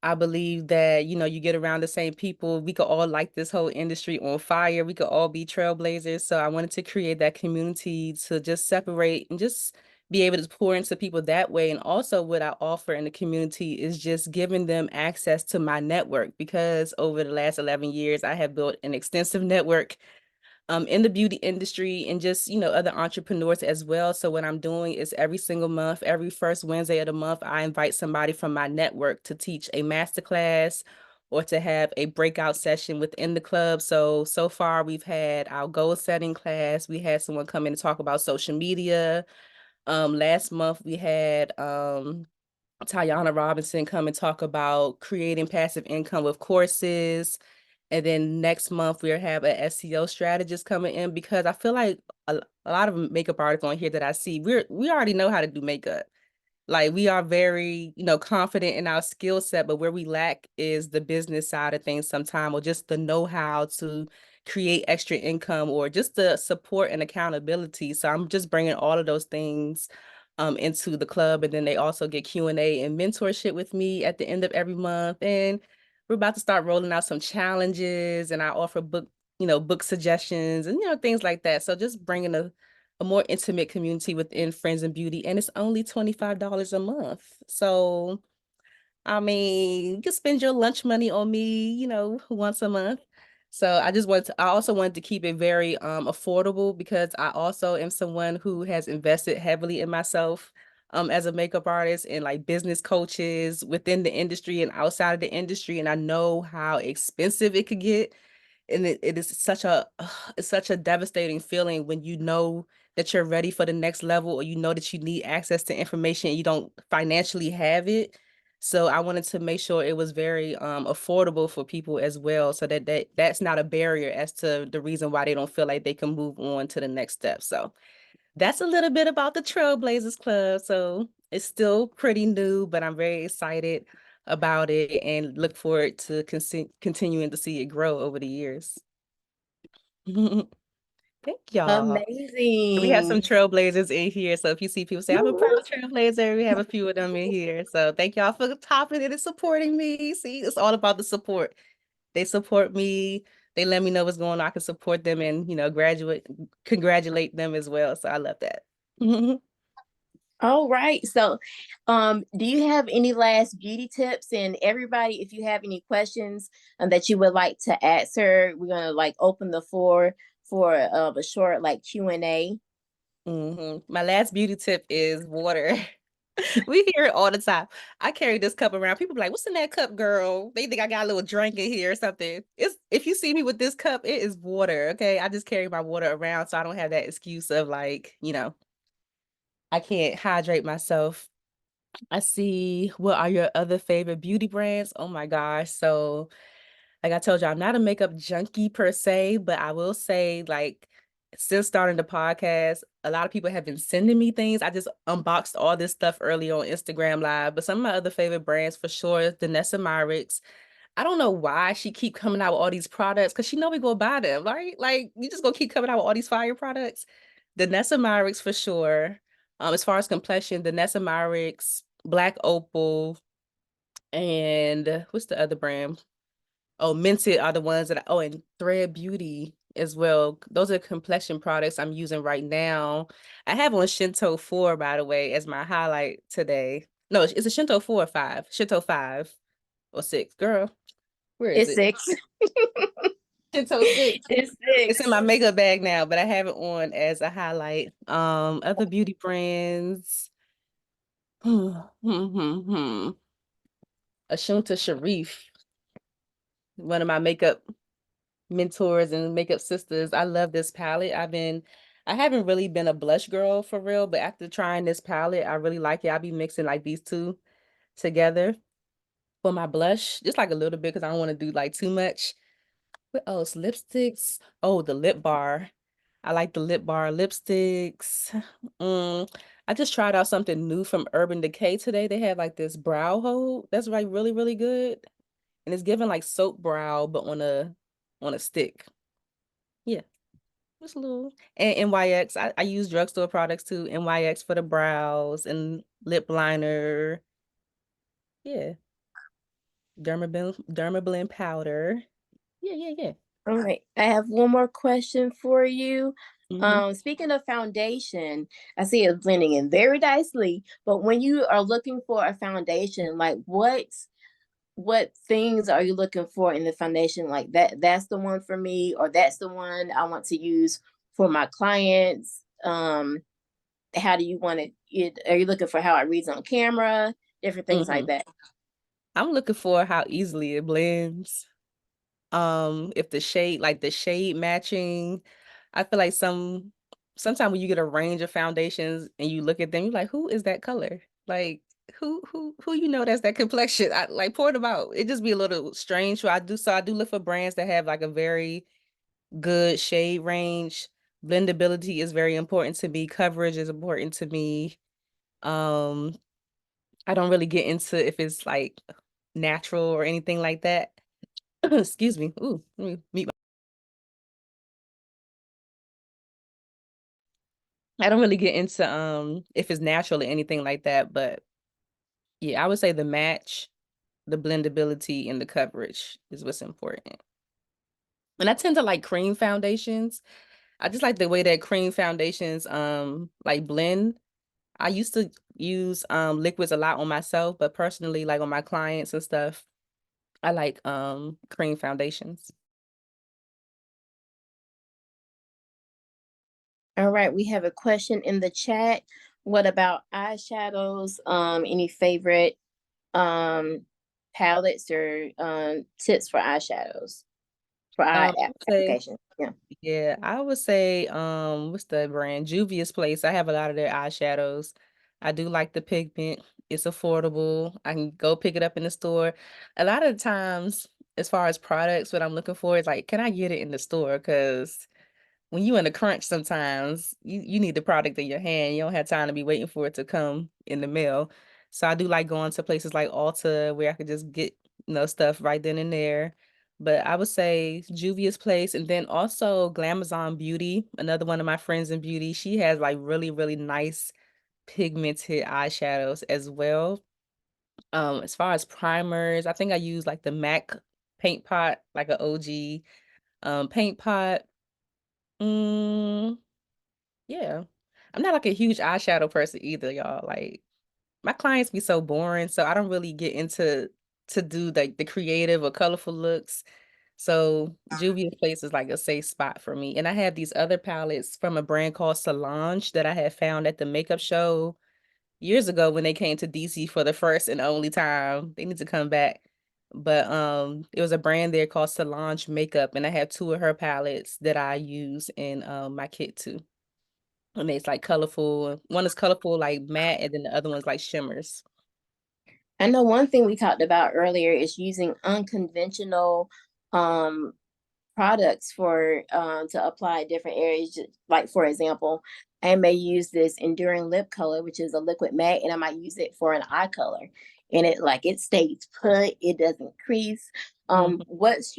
[SPEAKER 1] I believe that, you get around the same people. We could all light this whole industry on fire. We could all be trailblazers. So I wanted to create that community to just separate and just be able to pour into people that way. And also what I offer in the community is just giving them access to my network because over the last 11 years, I have built an extensive network in the beauty industry and just, other entrepreneurs as well. So what I'm doing is every single month, every first Wednesday of the month, I invite somebody from my network to teach a masterclass or to have a breakout session within the club. So far we've had our goal setting class. We had someone come in and talk about social media. Last month we had Tayana Robinson come and talk about creating passive income with courses. And then next month we'll have an SEO strategist coming in because I feel like a lot of makeup artists on here that I see, we already know how to do makeup. Like we are very, confident in our skill set, but where we lack is the business side of things sometime, or just the know-how to create extra income or just the support and accountability. So I'm just bringing all of those things into the club. And then they also get Q&A and mentorship with me at the end of every month. And we're about to start rolling out some challenges and I offer book suggestions and, things like that. So just bringing a more intimate community within Friends and Beauty, and it's only $25 a month. So, I mean, you can spend your lunch money on me, once a month. So I also wanted to keep it very affordable because I also am someone who has invested heavily in myself as a makeup artist and like business coaches within the industry and outside of the industry. And I know how expensive it could get and it is such a it's such a devastating feeling when you know that you're ready for the next level or you know that you need access to information and you don't financially have it. So I wanted to make sure it was very affordable for people as well so that's not a barrier as to the reason why they don't feel like they can move on to the next step. So that's a little bit about the Trailblazers Club. So it's still pretty new, but I'm very excited about it and look forward to continuing to see it grow over the years. Thank y'all. We have some
[SPEAKER 2] Amazing.
[SPEAKER 1] trailblazers in here. So if you see people say, I'm a proud trailblazer, we have a few of them in here. So thank y'all for topping it and supporting me. See, it's all about the support. They support me. They let me know what's going on. I can support them and, congratulate them as well. So I love that.
[SPEAKER 2] All right. So, do you have any last beauty tips? And everybody, if you have any questions that you would like to answer, we're gonna like open the floor for a short like Q&A.
[SPEAKER 1] My last beauty tip is water. We hear it all the time. I carry this cup around. People be like, "What's in that cup, girl?" They think I got a little drink in here or something. It's if you see me with this cup, it is water. Okay, I just carry my water around, so I don't have that excuse of like, I can't hydrate myself. I see. What are your other favorite beauty brands? Oh my gosh. So, like I told you, I'm not a makeup junkie per se, but I will say, like, since starting the podcast, a lot of people have been sending me things. I just unboxed all this stuff early on Instagram Live, but some of my other favorite brands for sure is Danessa Myricks. I don't know why she keep coming out with all these products because she know we go buy them, right? Like, you just gonna keep coming out with all these fire products. Danessa Myricks for sure. As far as complexion, Danessa Myricks, Black Opal, and what's the other brand? Oh, Mented are the ones that and Thread Beauty as well. Those are complexion products I'm using right now. I have on Shinto 4, by the way, as my highlight today. No, it's a Shinto 4 or 5. Shinto 5 or 6. Girl, where is
[SPEAKER 2] It's
[SPEAKER 1] it?
[SPEAKER 2] 6.
[SPEAKER 1] Shinto 6.
[SPEAKER 2] It's
[SPEAKER 1] It's
[SPEAKER 2] 6.
[SPEAKER 1] in my makeup bag now, but I have it on as a highlight. Other beauty brands. Ashunta Sharif, one of my makeup mentors and makeup sisters. I love this palette. I haven't really been a blush girl for real, but after trying this palette, I really like it. I'll be mixing like these two together for my blush, just like a little bit because I don't want to do like too much. What else? Lipsticks. Oh, the lip bar. I like the lip bar lipsticks. I just tried out something new from Urban Decay today. They have like this brow hold that's like really, really good. And it's giving like soap brow, but on a stick. Yeah. Just a little. And NYX. I use drugstore products too. NYX for the brows and lip liner. Yeah. Dermablend powder. Yeah, yeah, yeah.
[SPEAKER 2] All right. I have one more question for you.
[SPEAKER 1] Hmm.
[SPEAKER 2] Speaking of foundation, I see it blending in very nicely. But when you are looking for a foundation, like what things are you looking for in the foundation? Like that's the one for me, or that's the one I want to use for my clients. How do you want it? Are you looking for how it reads on camera? Different things like
[SPEAKER 1] Hmm.
[SPEAKER 2] that.
[SPEAKER 1] I'm looking for how easily it blends. If the shade matching. I feel like sometimes when you get a range of foundations and you look at them, you're like, who is that color? Like who that's that complexion? I like pour them out. It just be a little strange. So I do look for brands that have like a very good shade range. Blendability is very important to me. Coverage is important to me. Um, I don't really get into if it's like natural or anything like that. Excuse me. Ooh, let me mute. I don't really get into if it's natural or anything like that, but yeah, I would say the match, the blendability, and the coverage is what's important. And I tend to like cream foundations. I just like the way that cream foundations like blend. I used to use liquids a lot on myself, but personally, like on my clients and stuff, I like cream foundations.
[SPEAKER 2] All right, we have a question in the chat. What about eyeshadows? Any favorite um palettes or tips for eyeshadows for eye
[SPEAKER 1] I would say
[SPEAKER 2] application? Yeah.
[SPEAKER 1] Yeah, I would say, what's the brand? Juvia's Place. I have a lot of their eyeshadows. I do like the pigment. It's affordable. I can go pick it up in the store. A lot of the times, as far as products, what I'm looking for is like, can I get it in the store? Because when you in a crunch sometimes you need the product in your hand. You don't have time to be waiting for it to come in the mail. So I do like going to places like Ulta where I could just get, stuff right then and there. But I would say Juvia's Place and then also Glamazon Beauty, another one of my friends in beauty. She has like really, really nice pigmented eyeshadows as well. As far as primers, I think I use like the MAC paint pot, like an OG paint pot. Mm, yeah. I'm not like a huge eyeshadow person either, y'all. Like my clients be so boring, so I don't really get into to do like the creative or colorful looks. So Juvia's Place is like a safe spot for me. And I have these other palettes from a brand called Solange that I had found at the makeup show. years ago when they came to DC for the first and only time. They need to come back. But it was a brand there called Solange Makeup, and I have two of her palettes that I use in my kit too. And it's like colorful. One is colorful like matte, and then the other one's like shimmers.
[SPEAKER 2] I know one thing we talked about earlier is using unconventional um products for to apply different areas. Like for example, I may use this enduring lip color, which is a liquid matte, and I might use it for an eye color, and it stays put, it doesn't crease.
[SPEAKER 1] Mhm.
[SPEAKER 2] What's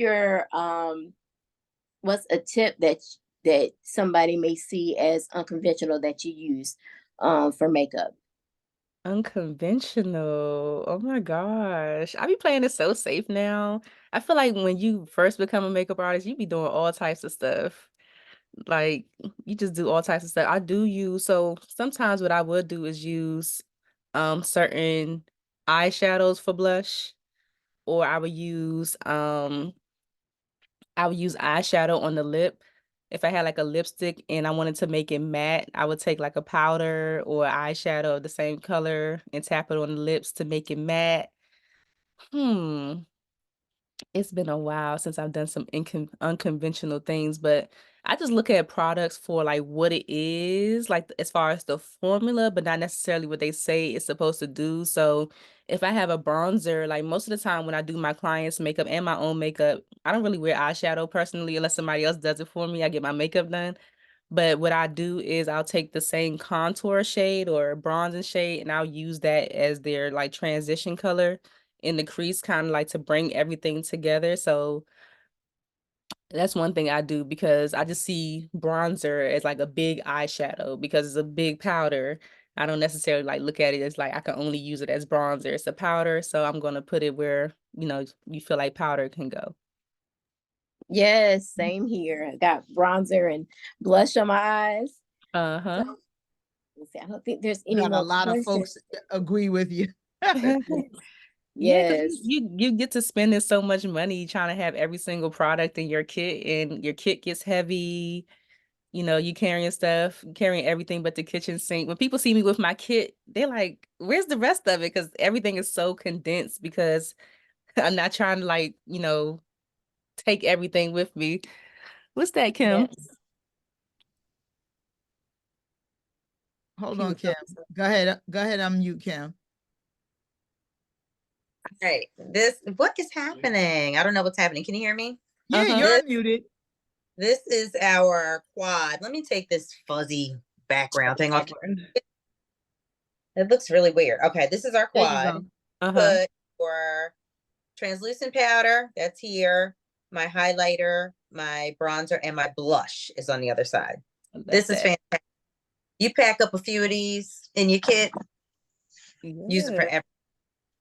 [SPEAKER 2] a tip that somebody may see as unconventional that you use for makeup?
[SPEAKER 1] Unconventional. Oh my gosh. I be playing it so safe now. I feel like when you first become a makeup artist, you be doing all types of stuff. Like you just do all types of stuff. I do use so sometimes what I would do is use certain eyeshadows for blush, or I would use eyeshadow on the lip. If I had like a lipstick and I wanted to make it matte, I would take like a powder or eyeshadow of the same color and tap it on the lips to make it matte. Hmm. It's been a while since I've done some unconventional things, but I just look at products for like what it is, like as far as the formula, but not necessarily what they say it's supposed to do. So if I have a bronzer, like most of the time when I do my clients' makeup and my own makeup, I don't really wear eyeshadow personally unless somebody else does it for me. I get my makeup done. But what I do is I'll take the same contour shade or bronzing shade and I'll use that as their like transition color in the crease, kind of like to bring everything together. So that's one thing I do because I just see bronzer as like a big eyeshadow because it's a big powder. I don't necessarily like look at it as like I can only use it as bronzer. It's a powder, so I'm gonna put it where, you feel like powder can go.
[SPEAKER 2] Yes, same here. I got bronzer and blush on my eyes.
[SPEAKER 1] Uh-huh.
[SPEAKER 2] So let's see, I don't think there's any
[SPEAKER 3] Got a
[SPEAKER 2] more
[SPEAKER 3] lot of
[SPEAKER 2] questions.
[SPEAKER 3] folks agree with you.
[SPEAKER 1] Yeah, because
[SPEAKER 2] Yes.
[SPEAKER 1] you get to spending so much money trying to have every single product in your kit, and your kit gets heavy. You carrying stuff, carrying everything but the kitchen sink. When people see me with my kit, they're like, "Where's the rest of it?" Because everything is so condensed because I'm not trying to like, take everything with me. What's that, Kim?
[SPEAKER 2] Yes.
[SPEAKER 3] Hold
[SPEAKER 1] She
[SPEAKER 3] on,
[SPEAKER 1] was
[SPEAKER 3] Kim. Go ahead. Go ahead. Unmute Kim.
[SPEAKER 4] Right. What is happening? I don't know what's happening. Can you hear me?
[SPEAKER 3] Yeah,
[SPEAKER 1] uh-huh.
[SPEAKER 3] you're
[SPEAKER 4] This
[SPEAKER 3] unmuted.
[SPEAKER 4] this is our quad. Let me take this fuzzy background thing off. It looks really weird. Okay, this is our
[SPEAKER 3] There you
[SPEAKER 4] quad.
[SPEAKER 3] go.
[SPEAKER 1] Uh-huh.
[SPEAKER 4] Put your translucent powder, that's here. My highlighter, my bronzer, and my blush is on the other side.
[SPEAKER 1] I love
[SPEAKER 4] This is
[SPEAKER 1] that.
[SPEAKER 4] fantastic. You pack up a few of these in your kit, use it
[SPEAKER 1] Yeah.
[SPEAKER 4] for everything.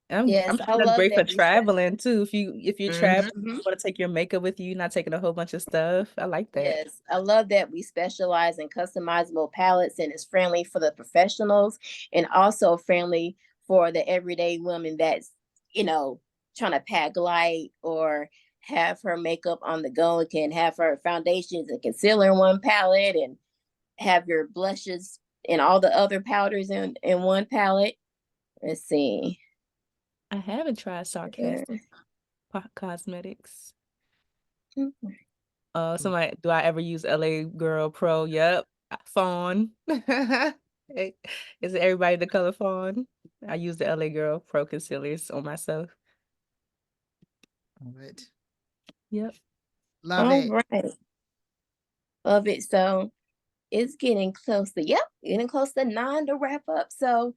[SPEAKER 2] Yes,
[SPEAKER 1] I'm sure
[SPEAKER 2] I
[SPEAKER 1] that's
[SPEAKER 2] love
[SPEAKER 1] great for
[SPEAKER 2] that we said.
[SPEAKER 1] traveling too. If you're traveling,
[SPEAKER 2] Mhm.
[SPEAKER 1] you want to take your makeup with you, not taking a whole bunch of stuff. I like that.
[SPEAKER 2] Yes, I love that we specialize in customizable palettes and it's friendly for the professionals and also friendly for the everyday woman that's, you know, trying to pack light or have her makeup on the go and can have her foundations and concealer in one palette and have your blushes and all the other powders in one palette. Let's see.
[SPEAKER 1] I haven't tried sarcastic cosmetics. Somebody, do I ever use LA Girl Pro? Yep. Fawn. Hey, is it everybody the color fawn? I use the LA Girl Pro concealers on myself.
[SPEAKER 3] Love it.
[SPEAKER 1] Yep.
[SPEAKER 3] Love
[SPEAKER 2] All
[SPEAKER 3] it.
[SPEAKER 2] right. Love it. So it's getting close to, yep, getting close to 9 to wrap up. So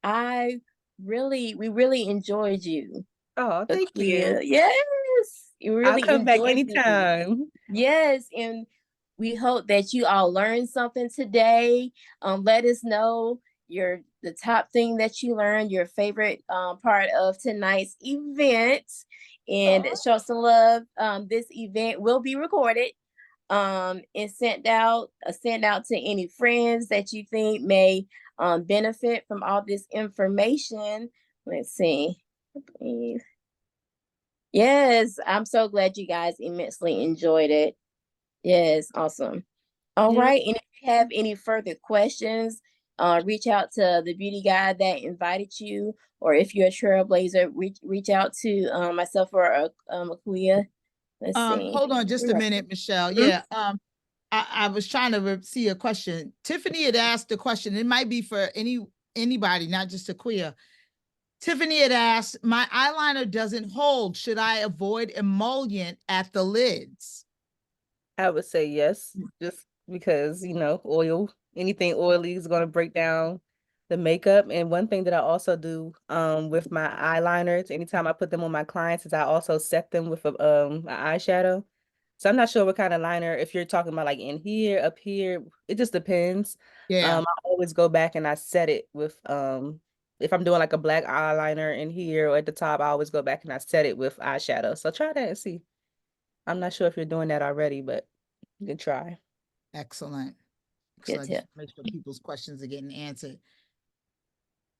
[SPEAKER 2] we really enjoyed you,
[SPEAKER 1] Oh, thank you.
[SPEAKER 2] Akua. Yes, we
[SPEAKER 1] I'll
[SPEAKER 2] really
[SPEAKER 1] come back
[SPEAKER 2] enjoyed you.
[SPEAKER 1] anytime.
[SPEAKER 2] Yes, and we hope that you all learned something today. Let us know the top thing that you learned, your favorite part of tonight's event, and
[SPEAKER 1] Aw.
[SPEAKER 2] show some love. This event will be recorded and sent out to any friends that you think may benefit from all this information. Let's see. Yes, I'm so glad you guys immensely enjoyed it. Yes, awesome. All
[SPEAKER 1] Yep.
[SPEAKER 2] right, and if you have any further questions, reach out to the beauty guy that invited you, or if you're a trailblazer, reach out to myself or Akua. Let's see.
[SPEAKER 3] Hold on just a minute, Michelle.
[SPEAKER 2] Mhm.
[SPEAKER 3] Yeah. I was trying to see a question. Tiffany had asked a question. It might be for anybody, not just a queer. Tiffany had asked, my eyeliner doesn't hold. Should I avoid emollient at the lids?
[SPEAKER 1] I would say yes, just because, you know, anything oily is going to break down the makeup. And one thing that I also do with my eyeliners, anytime I put them on my clients, is I also set them with an eyeshadow. So I'm not sure what kind of liner, if you're talking about like in here, up here, it just depends.
[SPEAKER 3] Yeah.
[SPEAKER 1] I always go back and I set it with if I'm doing like a black eyeliner in here or at the top, I always go back and I set it with eyeshadow. So try that and see. I'm not sure if you're doing that already, but you can try.
[SPEAKER 3] Excellent.
[SPEAKER 2] Good
[SPEAKER 3] Excellent.
[SPEAKER 2] tip.
[SPEAKER 3] Just make sure people's questions are getting answered.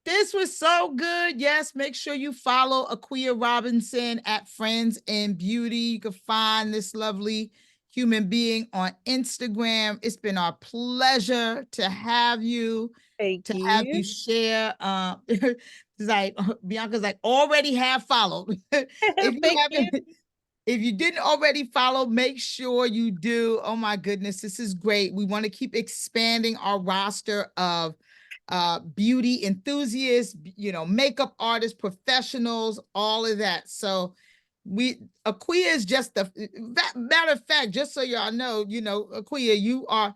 [SPEAKER 3] This was so good. Yes, make sure you follow Akua Robinson at Friends in Beauty. You can find this lovely human being on Instagram. It's been our pleasure to have you,
[SPEAKER 1] Thank
[SPEAKER 3] to have you
[SPEAKER 1] you.
[SPEAKER 3] share. It's like Bianca's like already have followed. If you
[SPEAKER 1] Thank you.
[SPEAKER 3] haven't, if you didn't already follow, make sure you do. Oh my goodness, this is great. We want to keep expanding our roster of beauty enthusiasts, you know, makeup artists, professionals, all of that. So Akua is just the matter of fact, just so y'all know, you know, Akua, you are,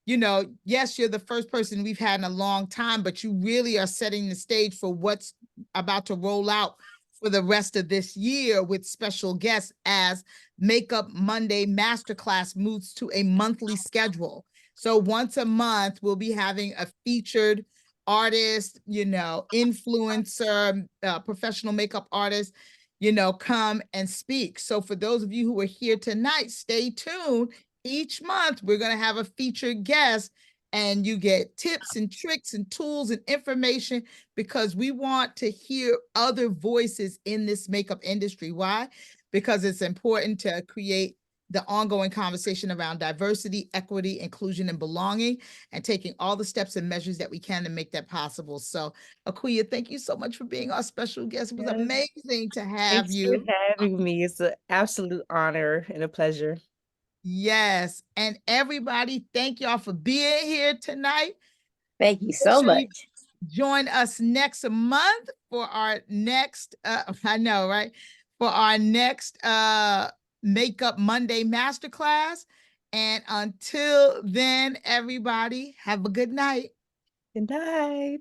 [SPEAKER 3] you know, yes, you're the first person we've had in a long time, but you really are setting the stage for what's about to roll out for the rest of this year with special guests as Makeup Monday Masterclass moves to a monthly schedule. So once a month, we'll be having a featured artist, you know, influencer, professional makeup artist, you know, come and speak. So for those of you who are here tonight, stay tuned. Each month, we're going to have a featured guest, and you get tips and tricks and tools and information because we want to hear other voices in this makeup industry. Why? Because it's important to create the ongoing conversation around diversity, equity, inclusion, and belonging, and taking all the steps and measures that we can to make that possible. So, Akua, thank you so much for being our special guest. It was
[SPEAKER 1] Yes.
[SPEAKER 3] amazing to have
[SPEAKER 1] Thanks for
[SPEAKER 3] you.
[SPEAKER 1] having me. It's an absolute honor and a pleasure.
[SPEAKER 3] Yes. And everybody, thank y'all for being here tonight.
[SPEAKER 2] Thank you
[SPEAKER 3] Make
[SPEAKER 2] so
[SPEAKER 3] sure you
[SPEAKER 2] much.
[SPEAKER 3] join us next month for our next, I know, right? For our next Makeup Monday Masterclass. And until then, everybody, have a good night.
[SPEAKER 1] Good night.